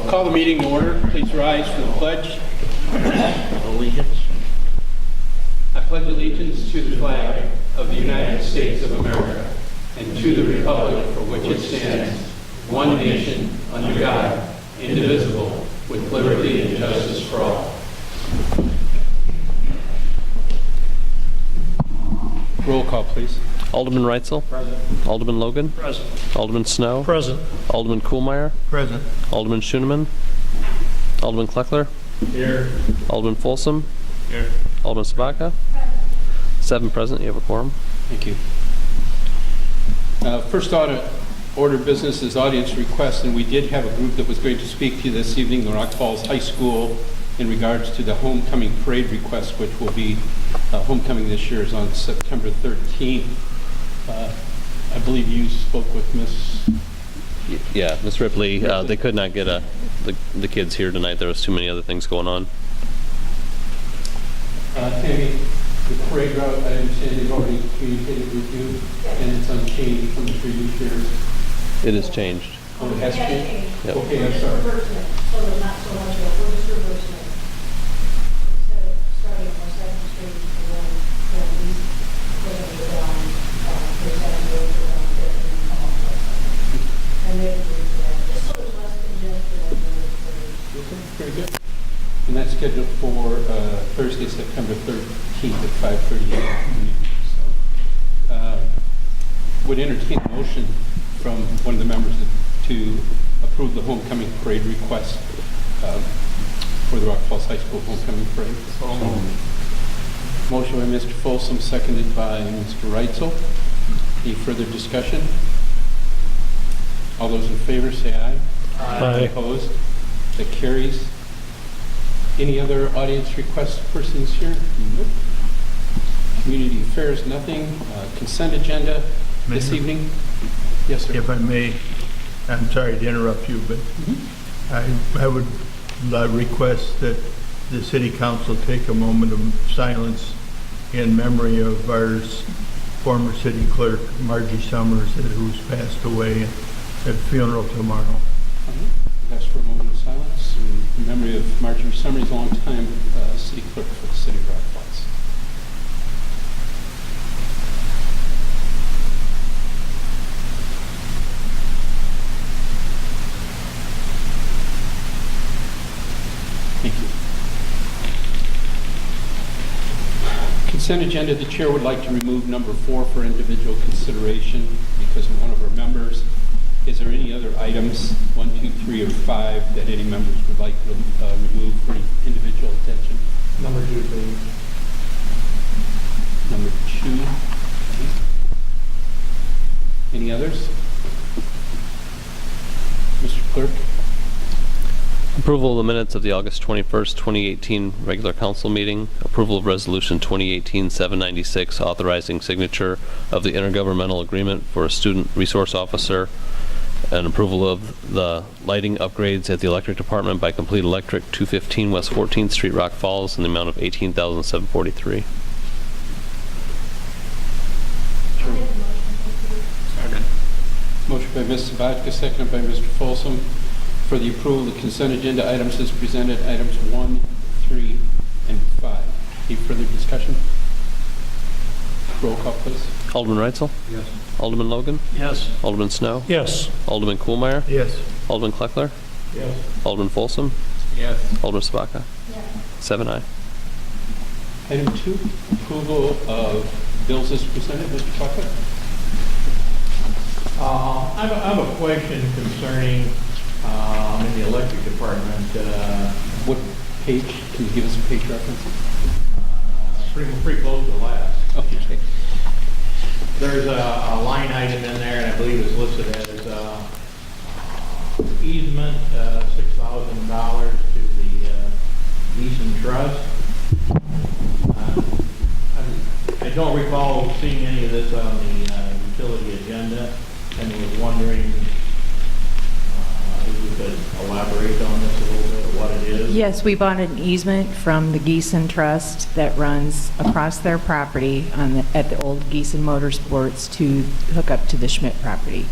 I'll call the meeting to order. Please rise for the pledge. Allegiance. I pledge allegiance to the flag of the United States of America and to the republic for which it stands, one nation, under God, indivisible, with liberty and justice for all. Roll call, please. Alderman Reitzel. Present. Alderman Logan. Present. Alderman Snow. Present. Alderman Kuhlmeier. Present. Alderman Schoeneman. Alderman Kleckler. Here. Alderman Folsom. Here. Alderman Sabaka. 7 present. You have a quorum. Thank you. First order of business is audience requests, and we did have a group that was going to speak to you this evening, the Rock Falls High School, in regards to the homecoming parade request, which will be homecoming this year is on September 13th. I believe you spoke with Miss. Yeah, Ms. Ripley. They could not get the kids here tonight. There was too many other things going on. Tammy, the parade route, I understand they've already communicated with you, and it's unchanged from the previous years. It has changed. Oh, it has changed? Yep. Okay, I'm sorry. So there's not so much of a, we're just reversing it. Instead of starting on 2nd Street and then going east, we're going to go down, there's that road, go down 5th and come up to 2nd. And maybe do that, just so there's less congestion and then it's Okay, very good. And that's scheduled for Thursday, September 13th at 5:30 a.m. So, would entertain a motion from one of the members to approve the homecoming parade request for the Rock Falls High School homecoming parade. Motion by Mr. Folsom, seconded by Mr. Reitzel. Any further discussion? All those in favor say aye. Aye. Opposed? That carries. Any other audience request persons here? Nope. Community affairs, nothing. Consent agenda this Mayor? evening? Yes, sir. If I may, I'm sorry to interrupt you, but I would request that the city council take a moment of silence in memory of our former city clerk, Margie Summers, who's passed away at funeral tomorrow. Ask for a moment of silence in memory of Marjorie Summers, longtime city clerk for the city of Rock Falls. Thank you. Consent agenda, the chair would like to remove number 4 for individual consideration because of one of our members. Is there any other items, 1, 2, 3, or 5, that any members would like to remove for individual attention? Number 2, please. Number 2. Any others? Mr. Clerk? Approval of the minutes of the August 21st, 2018 regular council meeting. Approval of resolution 2018-796 authorizing signature of the intergovernmental agreement for a student resource officer. And approval of the lighting upgrades at the electric department by Complete Electric, 215 West 14th Street, Rock Falls, in the amount of $18,743. Motion by Ms. Sabatka, seconded by Mr. Folsom, for the approval of the consent agenda items as presented, items 1, 3, and 5. Any further discussion? Roll call, please. Alderman Reitzel. Yes. Alderman Logan. Yes. Alderman Snow. Yes. Alderman Kuhlmeier. Yes. Alderman Kleckler. Yes. Alderman Folsom. Yes. Alderman Sabaka. Yeah. 7 aye. Item 2, approval of bills as presented. Mr. Tucker? I have a question concerning in the electric department, What page? Can you give us a page reference? pretty close to the last. Okay. There's a line item in there, and I believe it's listed as easement, $6,000 to the Geeson Trust. I don't recall seeing any of this on the utility agenda, and was wondering if you could elaborate on this a little bit, what it is. Yes, we bought an easement from the Geeson Trust that runs across their property at the old Geeson Motorsports to hook up to the Schmidt property.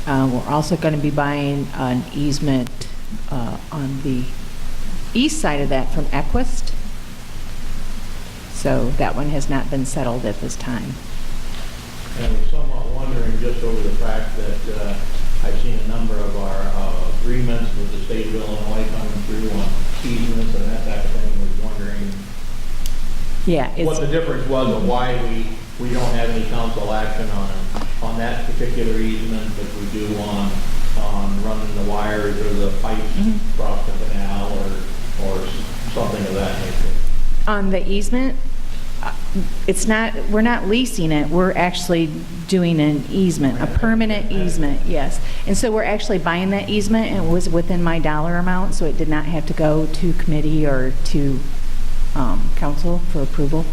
We're also going to be buying an easement on the east side of that from Equist. So that one has not been settled at this time. And I was somewhat wondering just over the fact that I've seen a number of our agreements with the state of Illinois coming through on easements and that type of thing. Was wondering Yeah, what the it's, difference was of why we don't have any council action on that particular easement, but we do on running the wires or the pipes across the canal or something of that nature. on the easement, it's not, we're not leasing it, we're actually doing an easement, a permanent easement, yes. And so we're actually buying that easement, and it was within my dollar amount, so it did not have to go to committee or to council for approval.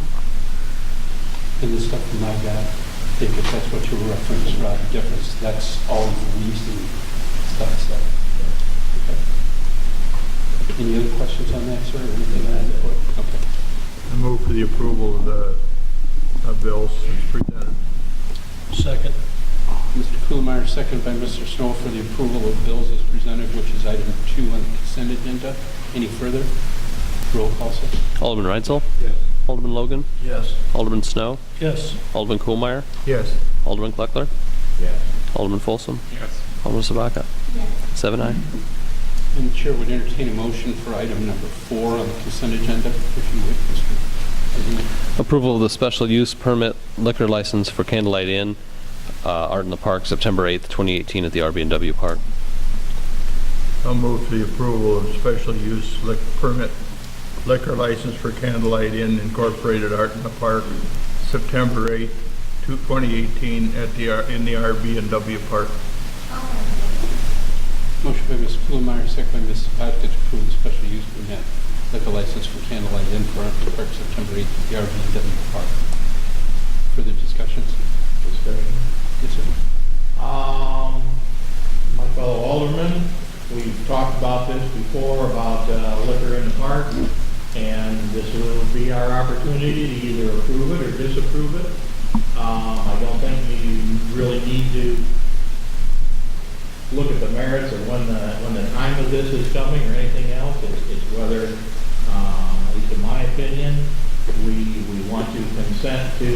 And the stuff from my guy, I think if that's what you were referencing, Rod, the difference, that's all leasing stuff, so. Okay. Any other questions on that, sir, or anything on that? Okay. I move for the approval of the bills as presented. Second. Mr. Kuhlmeyer, second by Mr. Snow for the approval of bills as presented, which is item 2 on the consent agenda. Any further? Roll call, sir. Alderman Reitzel? Yes. Alderman Logan? Yes. Alderman Snow? Yes. Alderman Kohlmeyer? Yes. Alderman Kleckler? Yes. Alderman Folsom? Yes. Alderman Sabaka? Yes. 7-0. And the chair would entertain a motion for item number 4 on the consent agenda, if you would, Mr. President. Approval of the special use permit liquor license for Candlelight Inn, Art in the Park, September 8th, 2018 at the RB&W Park. I'll move for the approval of special use permit liquor license for Candlelight Inn Incorporated Art in the Park, September 8th, 2018 in the RB&W Park. Motion by Mr. Kuhlmeyer, second by Ms. Sabatka to approve the special use permit liquor license for Candlelight Inn for Art in the Park, September 8th at the RB&W Park. Further discussions? Discussion. Yes, sir. My fellow aldermen, we've talked about this before, about liquor in the park, and this will be our opportunity to either approve it or disapprove it. I don't think we really need to look at the merits of when the time of this is coming or anything else. It's whether, at least in my opinion, we want to consent to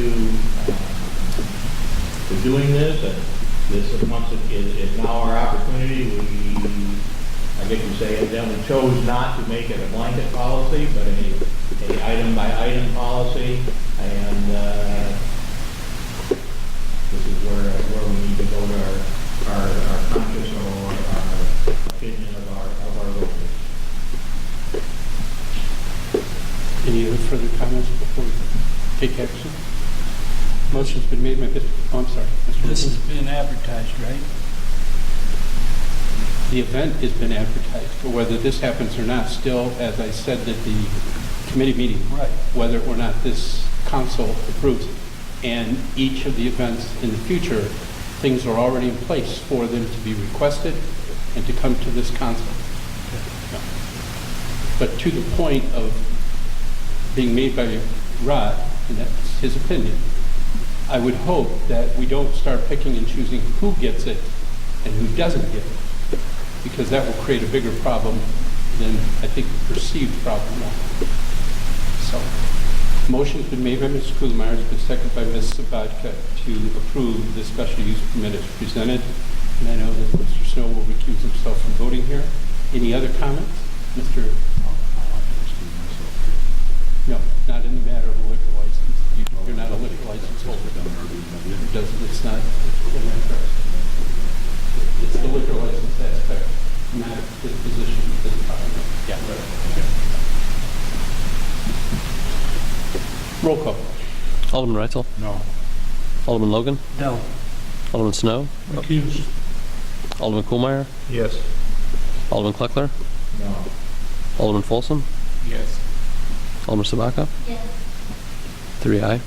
doing this, and this once it is now our opportunity. I guess you say, evidently chose not to make it a blanket policy, but a item by item policy, and this is where we need to go to our conscience or our opinion of our voters. Any other further comments before we take action? Motion's been made by Mr. Oh, I'm sorry. Mr. This Wilson. has been advertised, right? The event has been advertised, but whether this happens or not, still, as I said at the committee meeting, Right. whether or not this council approves it. And each of the events in the future, things are already in place for them to be requested and to come to this council. Yeah. But to the point of being made by Rod, and that's his opinion, I would hope that we don't start picking and choosing who gets it and who doesn't get it, because that will create a bigger problem than I think the perceived problem now. So, motion's been made by Mr. Kuhlmeyer, it's been seconded by Ms. Sabatka to approve the special use permit as presented. And I know that Mr. Snow will recuse himself from voting here. Any other comments? Mr. No, not in the matter of a liquor license. You're not a liquor license holder. It doesn't, it's not, it's the liquor license aspect, not his position as a partner. Yeah. Roll call. Alderman Reitzel? No. Alderman Logan? No. Alderman Snow? Accused. Alderman Kohlmeyer? Yes. Alderman Kleckler? No. Alderman Folsom? Yes. Alderman Sabaka? Yes. 3-0.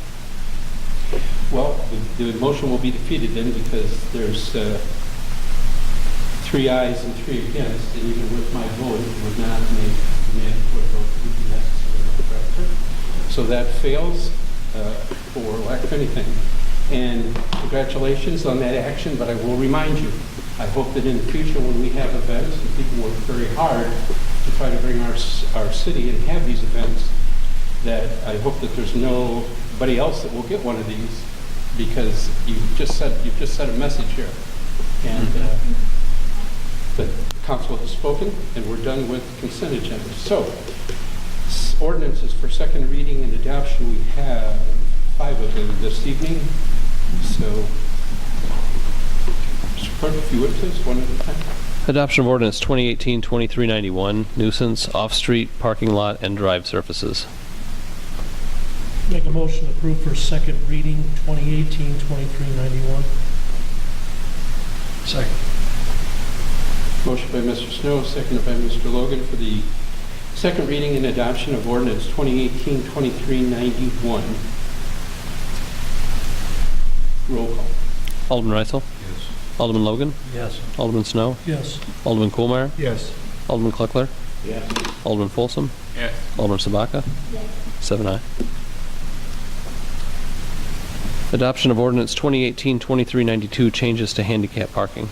Well, the motion will be defeated then because there's 3 ayes and 3 against, and even with my vote, it would not make the mandatory vote would be necessary. So that fails for lack of anything. And congratulations on that action, but I will remind you I hope that in the future, when we have events, and people work very hard to try to bring our city and have these events, that I hope that there's nobody else that will get one of these, because you've just said a message here. And the council has spoken, and we're done with consent agenda. So, ordinances for second reading and adoption, we have 5 of them this evening. So, Mr. Clerk, if you would please, one at a time. Adoption of ordinance 2018-2391, nuisance, off-street, parking lot, and drive surfaces. Make a motion to approve for second reading 2018-2391. Second. Motion by Mr. Snow, seconded by Mr. Logan for the second reading and adoption of ordinance 2018-2391. Roll call. Alderman Reisel? Yes. Alderman Logan? Yes. Alderman Snow? Yes. Alderman Kohlmeyer? Yes. Alderman Kleckler? Yes. Alderman Folsom? Yes. Alderman Sabaka? Yes. 7-0. Adoption of ordinance 2018-2392, changes to handicap parking.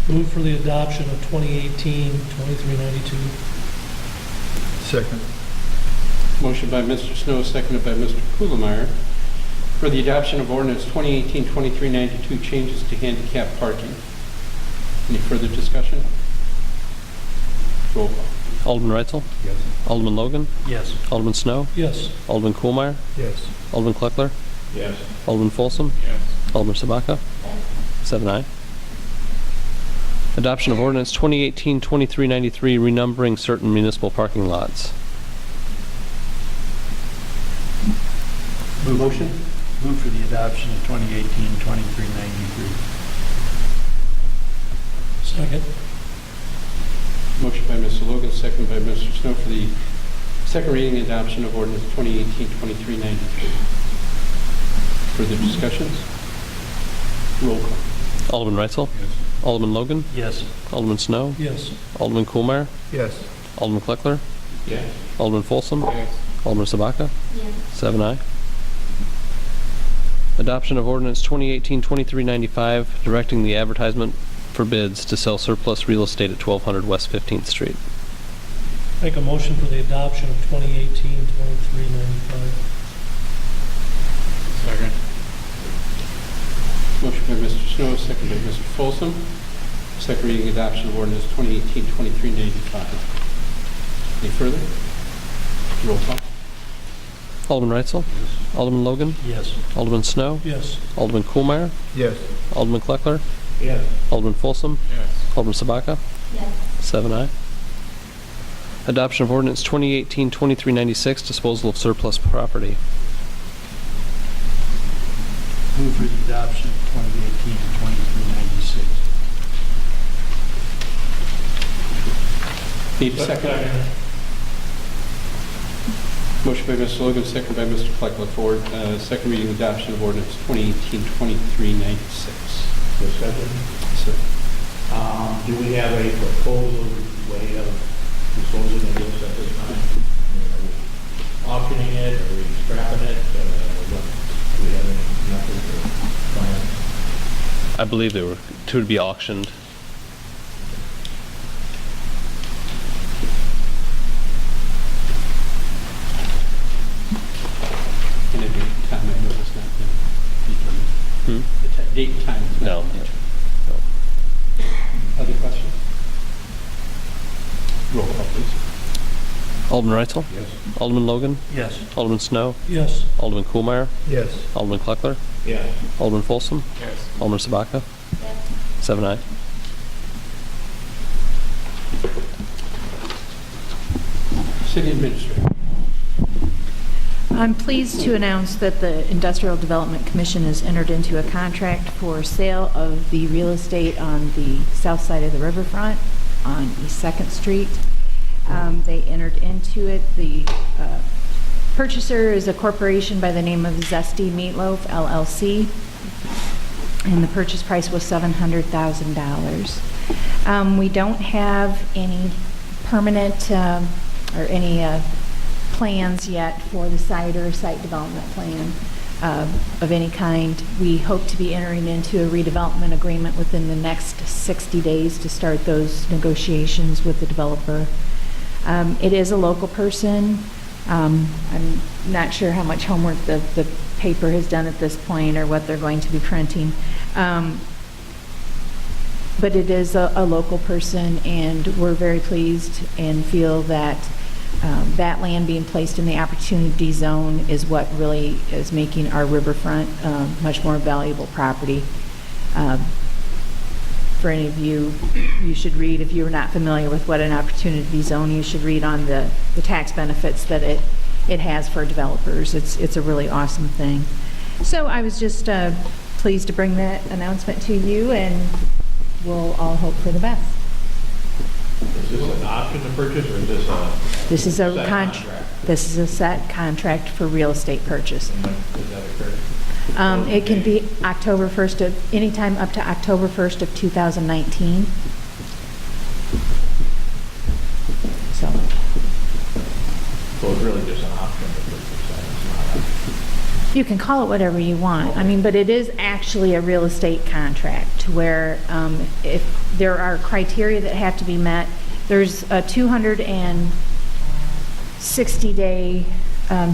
Move for the adoption of 2018-2392. Second. Motion by Mr. Snow, seconded by Mr. Kuhlmeyer for the adoption of ordinance 2018-2392, changes to handicap parking. Any further discussion? Roll call. Alderman Reitzel? Yes. Alderman Logan? Yes. Alderman Snow? Yes. Alderman Kohlmeyer? Yes. Alderman Kleckler? Yes. Alderman Folsom? Yes. Alderman Sabaka? 7-0. Adoption of ordinance 2018-2393, renumbering certain municipal parking lots. Motion? Move for the adoption of 2018-2393. Second. Motion by Mr. Logan, seconded by Mr. Snow for the second reading and adoption of ordinance 2018-2393. Further discussions? Roll call. Alderman Reitzel? Yes. Alderman Logan? Yes. Alderman Snow? Yes. Alderman Kohlmeyer? Yes. Alderman Kleckler? Yes. Alderman Folsom? Yes. Alderman Sabaka? Yes. 7-0. Adoption of ordinance 2018-2395, directing the advertisement for bids to sell surplus real estate at 1200 West 15th Street. Make a motion for the adoption of 2018-2395. Second. Motion by Mr. Snow, seconded by Mr. Folsom. Second reading adoption of ordinance 2018-2395. Any further? Roll call. Alderman Reitzel? Yes. Alderman Logan? Yes. Alderman Snow? Yes. Alderman Kohlmeyer? Yes. Alderman Kleckler? Yes. Alderman Folsom? Yes. Alderman Sabaka? Yes. 7-0. Adoption of ordinance 2018-2396, disposal of surplus property. Move for the adoption of 2018-2396. Need a second? Motion by Mr. Logan, second by Mr. Kleckler for second reading adoption of ordinance 2018-2396. Discussion. Sir. Do we have a proposal way of disposing of this at this time? Are we auctioning it, are we scrapping it, what, do we have any method or plan? I believe they were to be auctioned. And a date and time, I know it's not been determined. Hmm? The date and time is No. not been determined. Other questions? Roll call, please. Alderman Reitzel? Yes. Alderman Logan? Yes. Alderman Snow? Yes. Alderman Kohlmeyer? Yes. Alderman Kleckler? Yes. Alderman Folsom? Yes. Alderman Sabaka? Yes. 7-0. City Administrator. I'm pleased to announce that the Industrial Development Commission has entered into a contract for sale of the real estate on the south side of the riverfront on East 2nd Street. They entered into it. The purchaser is a corporation by the name of Zesty Meatloaf LLC, and the purchase price was $700,000. We don't have any permanent or any plans yet for the site or site development plan. of any kind. We hope to be entering into a redevelopment agreement within the next 60 days to start those negotiations with the developer. It is a local person. I'm not sure how much homework the paper has done at this point or what they're going to be printing. But it is a local person, and we're very pleased and feel that that land being placed in the Opportunity Zone is what really is making our riverfront much more valuable property. For any of you, you should read, if you're not familiar with what an Opportunity Zone, you should read on the tax benefits that it has for developers. It's a really awesome thing. So I was just pleased to bring that announcement to you, and we'll all hope for the best. Is this an option to purchase, or is this a? This is a set contract? This is a set contract for real estate purchase. And when does that occur? It can be October 1st of, anytime up to October 1st of 2019. So, So it's really just an option to purchase, and it's not you can call it whatever you want. I mean, but it is actually a real estate contract to where if there are criteria that have to be met, there's a 260-day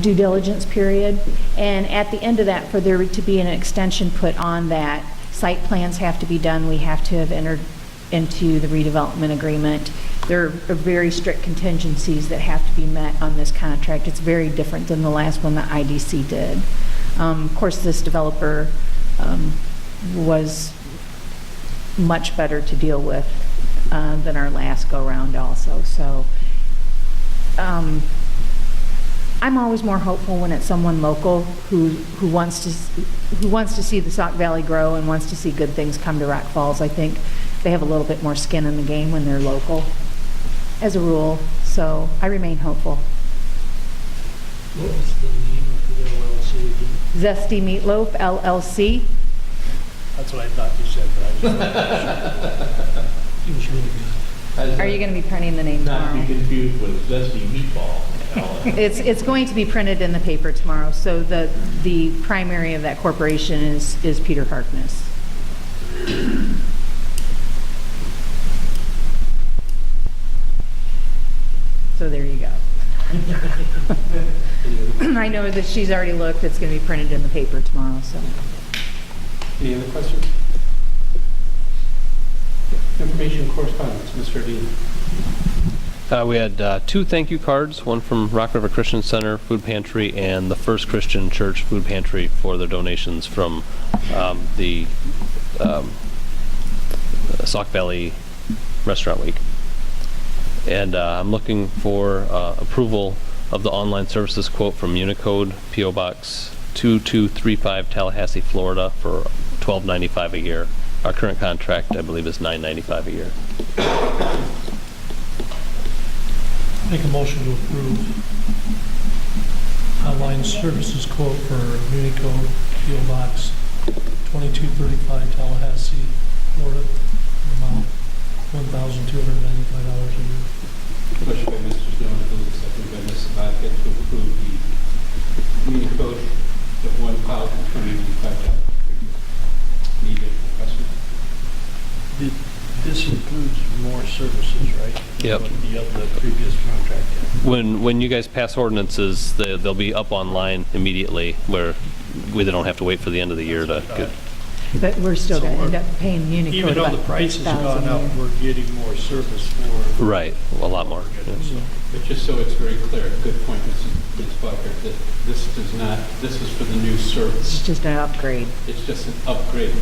due diligence period, and at the end of that, for there to be an extension put on that, site plans have to be done. We have to have entered into the redevelopment agreement. There are very strict contingencies that have to be met on this contract. It's very different than the last one that IDC did. Of course, this developer was much better to deal with than our last go-round also. So I'm always more hopeful when it's someone local who wants to see the Sauk Valley grow and wants to see good things come to Rock Falls. I think they have a little bit more skin in the game when they're local, as a rule. So I remain hopeful. What was the name of the LLC again? Zesty Meatloaf LLC. That's what I thought you said, but I just it was really good. Are you going to be printing the name Not to tomorrow? be confused with Zesty Meatball. It's going to be printed in the paper tomorrow. So the primary of that corporation is Peter Harkness. So there you go. I know that she's already looked. It's going to be printed in the paper tomorrow. So. Any other questions? Information correspondence, Mr. Dean. We had 2 thank you cards, one from Rock River Christian Center Food Pantry and the First Christian Church Food Pantry for their donations from the Sauk Valley Restaurant Week. And I'm looking for approval of the online services quote from Unicode, P.O. Box 2235, Tallahassee, Florida, for $12.95 a year. Our current contract, I believe, is $9.95 a year. Make a motion to approve online services quote for Unicode, P.O. Box 2235, Tallahassee, Florida, amount $1,295 a year. Motion by Mr. Snow, and second by Ms. Sabatka to approve the Unicode of $1,295. Need a question? This includes more services, right? Yep. Than what the previous contract had. When you guys pass ordinances, they'll be up online immediately, where we don't have to wait for the end of the year to get. But we're still going to end up paying Unicode Even though about the price has gone $6,000 a up, year. we're getting more service for. Right, a lot more. Yes. But just so it's very clear, good point, Ms. Bucker, that this is for the new service. It's just an upgrade, It's just an upgrade.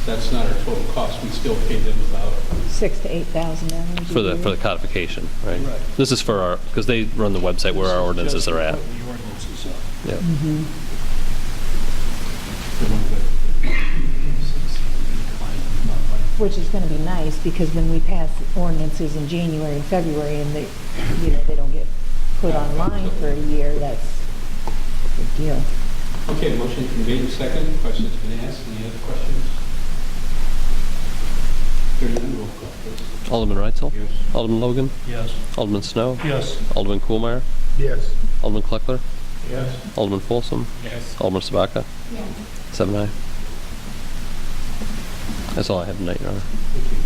That's not our total cost. We still pay them about, $6,000 to $8,000 For the codification, right? This is for our, because they run the website where our ordinances are at. The ordinances are. Yep. the ones that. which is going to be nice, because when we pass ordinances in January and February and they don't get put online for a year, that's a big deal. Okay, motion been made and second. Questions been asked. Any other questions? Hearing none, roll call, please. Alderman Reitzel? Yes. Alderman Logan? Yes. Alderman Snow? Yes. Alderman Kuhlmeyer? Yes. Alderman Kleckler? Yes. Alderman Folsom? Yes. Alderman Sabaka? Yeah. 7-9. That's all I have tonight, Your Honor. Thank you.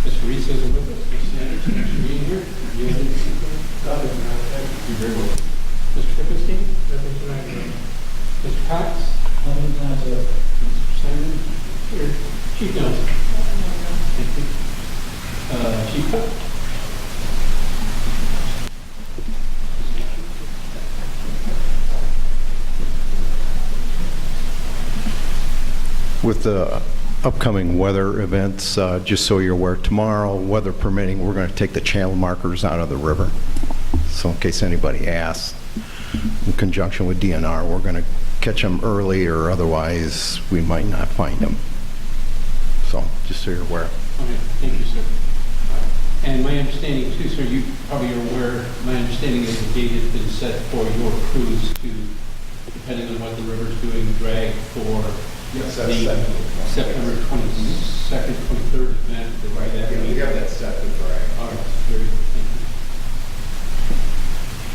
Mr. Reese isn't with us. Ms. Sanders, thanks for being here. Do you have anything? You're very welcome. Mr. Krippenstein? Mr. Cox? Mr. Simon? Here. Chief Johnson? Thank you. Chief Cook? With the upcoming weather events, just so you're aware, tomorrow, weather permitting, we're going to take the channel markers out of the river. So in case anybody asks, in conjunction with DNR, we're going to catch them early, or otherwise we might not find them. So just so you're aware. Okay, thank you, sir. And my understanding too, sir, you probably are aware, my understanding is the date has been set for your cruise to, depending on what the river's doing, drag for Yes, the that's set. September 22nd, 23rd event. Right, yeah, we have that set to drag. All right, very good, thank you.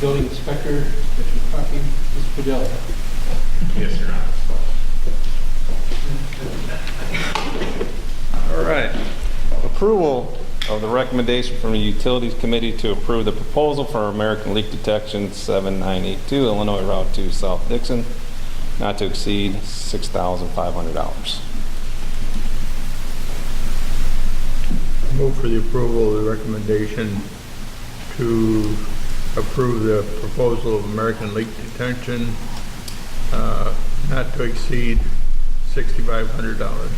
Building inspector, special copy, Mr. Padilla. Yes, Your Honor. All right. Approval of the recommendation from the Utilities Committee to approve the proposal for American Leak Detection 7982 Illinois Route 2 South Dixon, not to exceed $6,500. Move for the approval of the recommendation to approve the proposal of American Leak Detention, not to exceed $6,500.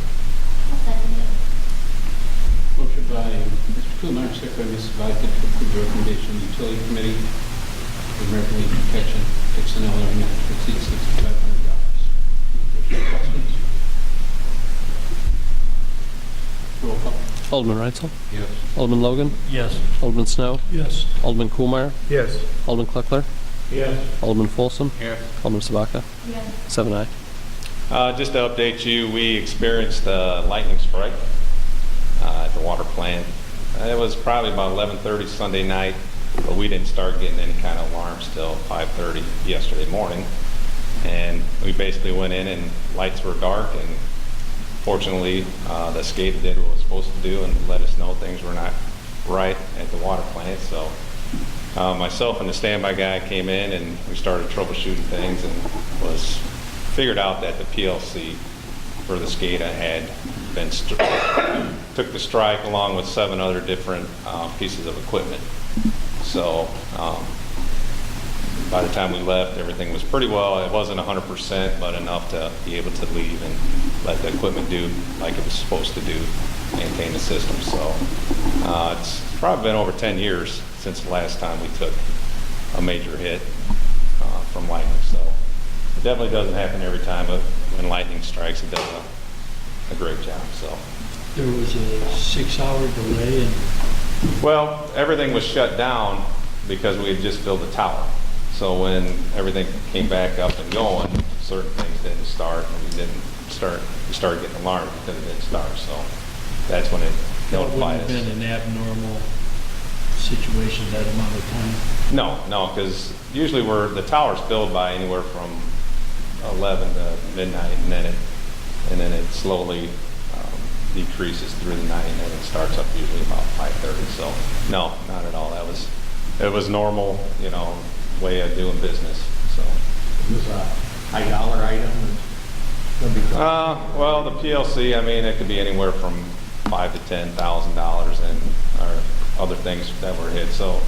Motion by Mr. Kumar, second by Mrs. Vodka to approve the recommendation of the Utility Committee for American Leak Detection, Dixon, Illinois, not to exceed $6,500. Any questions? Roll call. Alderman Reitzel? Yes. Alderman Logan? Yes. Alderman Snow? Yes. Alderman Kumar? Yes. Alderman Kleckler? Yes. Alderman Folsom? Yes. Alderman Sabaka? Yes. 7-9. Just to update you, we experienced a lightning strike at the water plant. It was probably about 11:30 Sunday night, but we didn't start getting any kind of alarms till 5:30 yesterday morning. And we basically went in and lights were dark, and fortunately the SCADA did what it was supposed to do and let us know things were not right at the water plant. So myself and the standby guy came in and we started troubleshooting things, and was figured out that the PLC for the SCADA had been took the strike along with 7 other different pieces of equipment. So by the time we left, everything was pretty well. It wasn't 100%, but enough to be able to leave and let the equipment do like it was supposed to do, maintain the system. So it's probably been over 10 years since the last time we took a major hit from lightning. So it definitely doesn't happen every time, but when lightning strikes, it does a great job. So. There was a 6-hour delay and Well, everything was shut down because we had just built the tower. So when everything came back up and going, certain things didn't start, and we started getting alarmed because it didn't start. So that's when it that wouldn't notified have us. been an abnormal situation that amount of time. No, because usually the tower's filled by anywhere from 11 to midnight, and then it slowly decreases through the night, and then it starts up usually about 5:30. So no, not at all. It was normal, way of doing business. So. Is this a high dollar item? Well, the PLC, it could be anywhere from $5,000 to $10,000, and or other things that were hit. So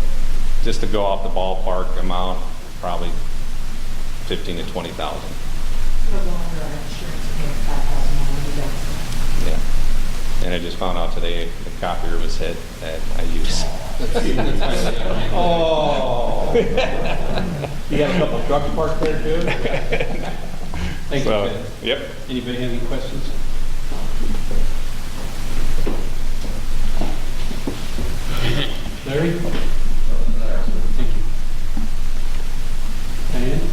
just to go off the ballpark amount, probably $15,000 to $20,000. Yeah. And I just found out today the copier was hit that I use. Oh. You got a couple of trucks parked there too? Thank you, So, Ted. yep. Anybody have any questions? Larry? Thank you. Diane?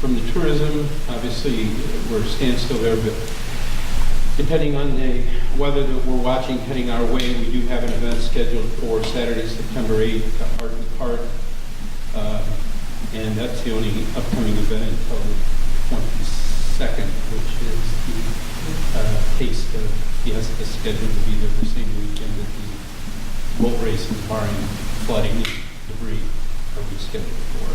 From the tourism, obviously, we're standstill there, but depending on the weather that we're watching heading our way, we do have an event scheduled for Saturday, September 8th at Hartley Park. And that's the only upcoming event until the 22nd, which is the Taste of Fiesta scheduled to be there the same weekend that the boat races, barring flooding and debris, are rescheduled for.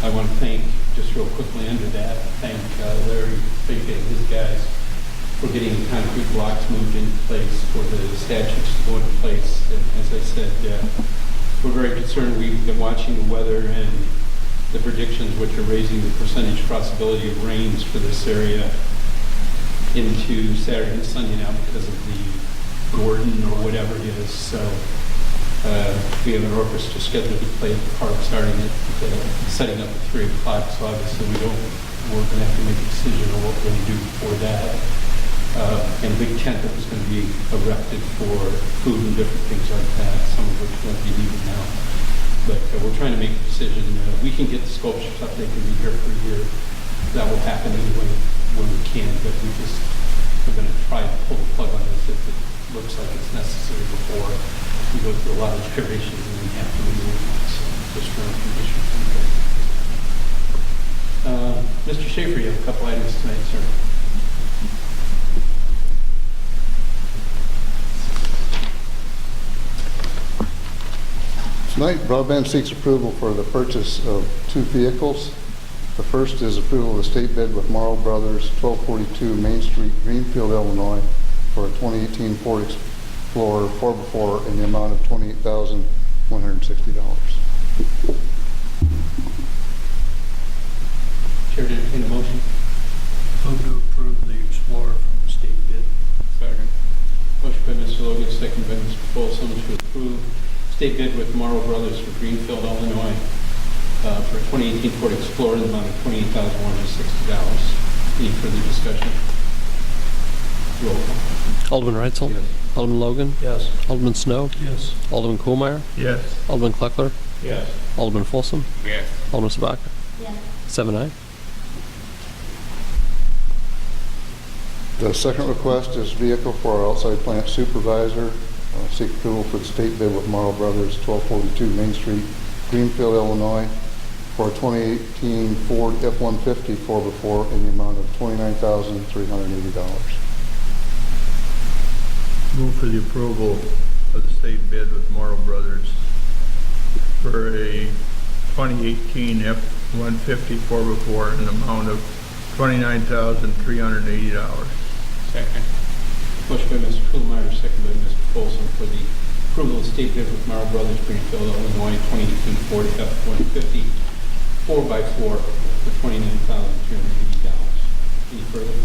I want to thank, just real quickly under that, thank Larry Finke and his guys for getting concrete blocks moved into place for the statues to go into place. And as I said, we're very concerned. We've been watching the weather and the predictions, which are raising the percentage possibility of rains for this area into Saturday and Sunday now because of the Gordon or whatever it is. So we have an orchestra scheduled to play at the park starting at setting up at 3 o'clock. So obviously we're going to have to make a decision on what we're going to do for that. And a big tent that was going to be erected for food and different things like that, some of which won't be needed now. But we're trying to make a decision. We can get the sculptures up, they can be here for a year. That will happen anyway when we can, but we're going to try to pull the plug on this if it looks like it's necessary before we go through a lot of gyrations and we have to remove it. So just for information. Mr. Schaefer, you have a couple items tonight, sir. Tonight, Broadband seeks approval for the purchase of 2 vehicles. The first is approval of the state bid with Morrow Brothers, 1242 Main Street, Greenfield, Illinois, for a 2018 Ford Explorer 4x4 in the amount of $28,160. Chair to entertain a motion. Move to approve the Explorer from the state bid. Second. Motion by Mr. Logan, second by Mr. Folsom to approve state bid with Morrow Brothers for Greenfield, Illinois, for a 2018 Ford Explorer in the amount of $28,160. Any further discussion? Roll call. Alderman Reitzel? Yes. Alderman Logan? Yes. Alderman Snow? Yes. Alderman Kohlmeyer? Yes. Alderman Kleckler? Yes. Alderman Folsom? Yes. Alderman Sabaka? Yes. 7-0. The second request is vehicle for our outside plant supervisor. Seek approval for the state bid with Morrow Brothers, 1242 Main Street, Greenfield, Illinois, for a 2018 Ford F-150 4x4 in the amount of $29,380. Move for the approval of the state bid with Morrow Brothers for a 2018 F-150 4x4 in the amount of $29,380. Second. Motion by Mr. Kuhlmeyer, second by Mr. Folsom for the approval of state bid with Morrow Brothers, Greenfield, Illinois, 2018 Ford F-150 4x4 for $29,380. Any further?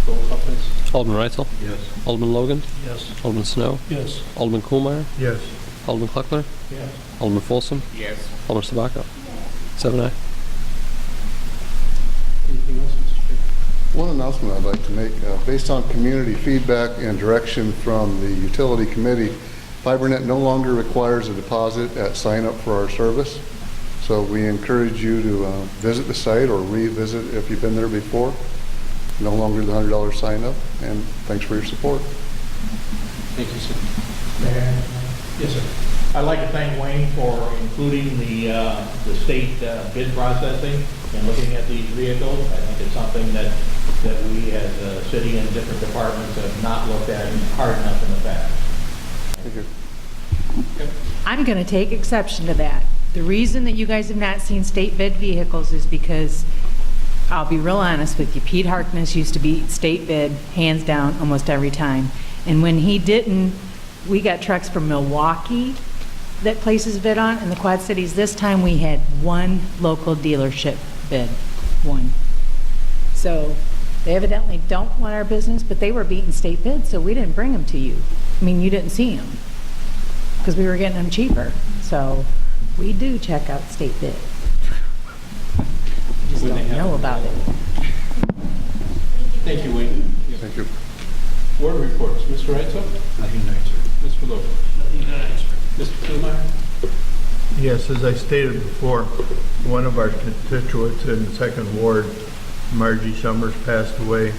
Roll call, please. Alderman Reitzel? Yes. Alderman Logan? Yes. Alderman Snow? Yes. Alderman Kohlmeyer? Yes. Alderman Kleckler? Yes. Alderman Folsom? Yes. Alderman Sabaka? 7-0. Anything else, Mr. Chair? One announcement I'd like to make, based on community feedback and direction from the utility committee, FiberNet no longer requires a deposit at sign up for our service. So we encourage you to visit the site or revisit if you've been there before. No longer the $100 sign up, and thanks for your support. Thank you, sir. Yes, sir. I'd like to thank Wayne for including the state bid processing and looking at these vehicles. I think it's something that we as a city and different departments have not looked at hard enough in the past. Thank you. I'm going to take exception to that. The reason that you guys have not seen state bid vehicles is because, I'll be real honest with you, Pete Harkness used to beat state bid hands down almost every time. And when he didn't, we got trucks from Milwaukee that places bid on, and the Quad Cities. This time we had one local dealership bid, one. So they evidently don't want our business, but they were beating state bids, so we didn't bring them to you. I mean, you didn't see them because we were getting them cheaper. So we do check out state bid. You just When they don't have know them. about it. Thank you, Wayne. Thank you. Board reports. Mr. Reitzel? Nothing tonight, sir. Mr. Logan? Nothing tonight, sir. Mr. Kuhlmeyer? Yes, as I stated before, one of our constituents in the second ward, Margie Summers, passed away.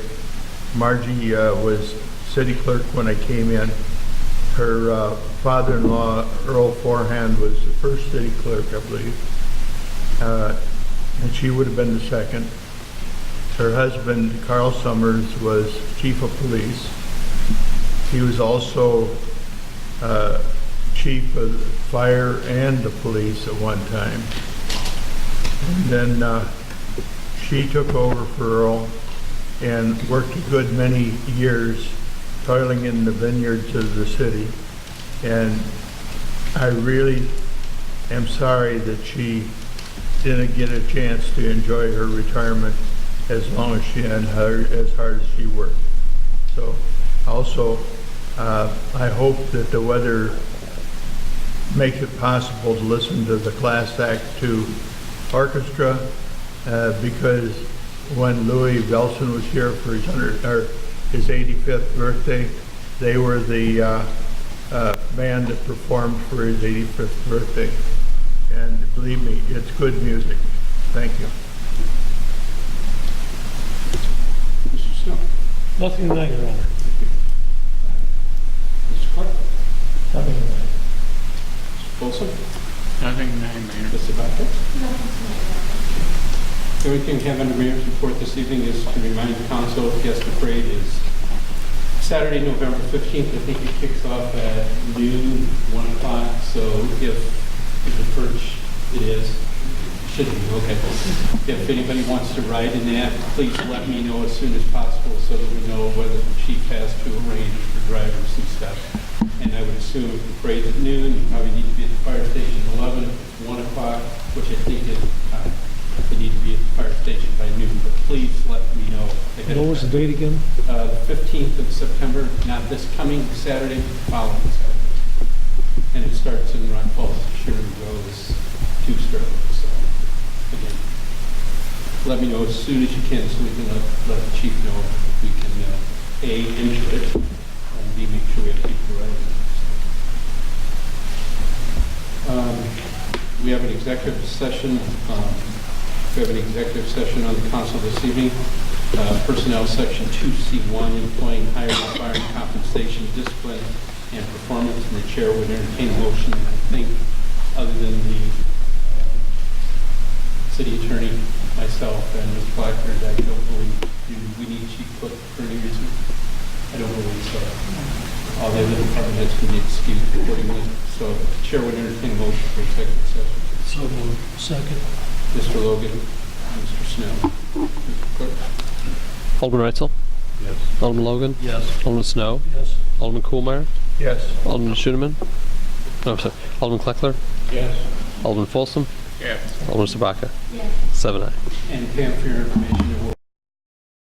Margie was city clerk when I came in, Her father-in-law, Earl Forehand, was the first city clerk, I believe, and she would have been the second. Her husband, Carl Summers, was chief of police. He was also chief of the fire and the police at one time. And then she took over for Earl and worked a good many years toiling in the vineyards of the city. And I really am sorry that she didn't get a chance to enjoy her retirement as long as she and as hard as she worked. So also, I hope that the weather makes it possible to listen to the Class Act 2 orchestra, because when Louis Velson was here for his 85th birthday, they were the band that performed for his 85th birthday. And believe me, it's good music. Thank you. Mr. Snow. Nothing tonight, Your Honor. Mr. Clark. Nothing tonight. Mr. Folsom. Nothing tonight, Mayor. Mr. Baca. The only thing we have under Mayor's report this evening is to remind the council yes, the parade is Saturday, November 15th. I think it kicks off at noon, 1 o'clock. So if the perch it is, should be okay. If anybody wants to ride in that, please let me know as soon as possible so that we know whether the chief has to arrange for drivers and stuff. And I would assume if the parade's at noon, you probably need to be at the fire station at 11. If it's 1 o'clock, which I think is time, you need to be at the fire station by noon. But please let me know. What was the date again? The 15th of September, not this coming Saturday, following Saturday. And it starts in Rock Falls, Sherman goes two-stroke. So, again, let me know as soon as you can so we can let the chief know if we can, A, enter it, and B, make sure we have people riding. We have an executive session. We have an executive session on the council this evening. Personnel section 2C1, employing, hiring, firing, compensation, discipline, and performance. And the chair would entertain a motion. I think, other than the city attorney, myself, and Ms. Blackford, I don't believe we need chief clerk for any reason. I don't believe so. All the other department heads can be excused accordingly. So the chair would entertain a motion for executive session. So moved. Second. Mr. Logan, Mr. Snow. Mr. Clerk. Alderman Reitzel? Yes. Alderman Logan? Yes. Alderman Snow? Yes. Alderman Kuhlmeyer? Yes. Alderman Schuneman? No, I'm sorry. Alderman Kleckler? Yes. Alderman Folsom? Yes. Alderman Sabaka? Yes. 7-9. And Pam, for your information,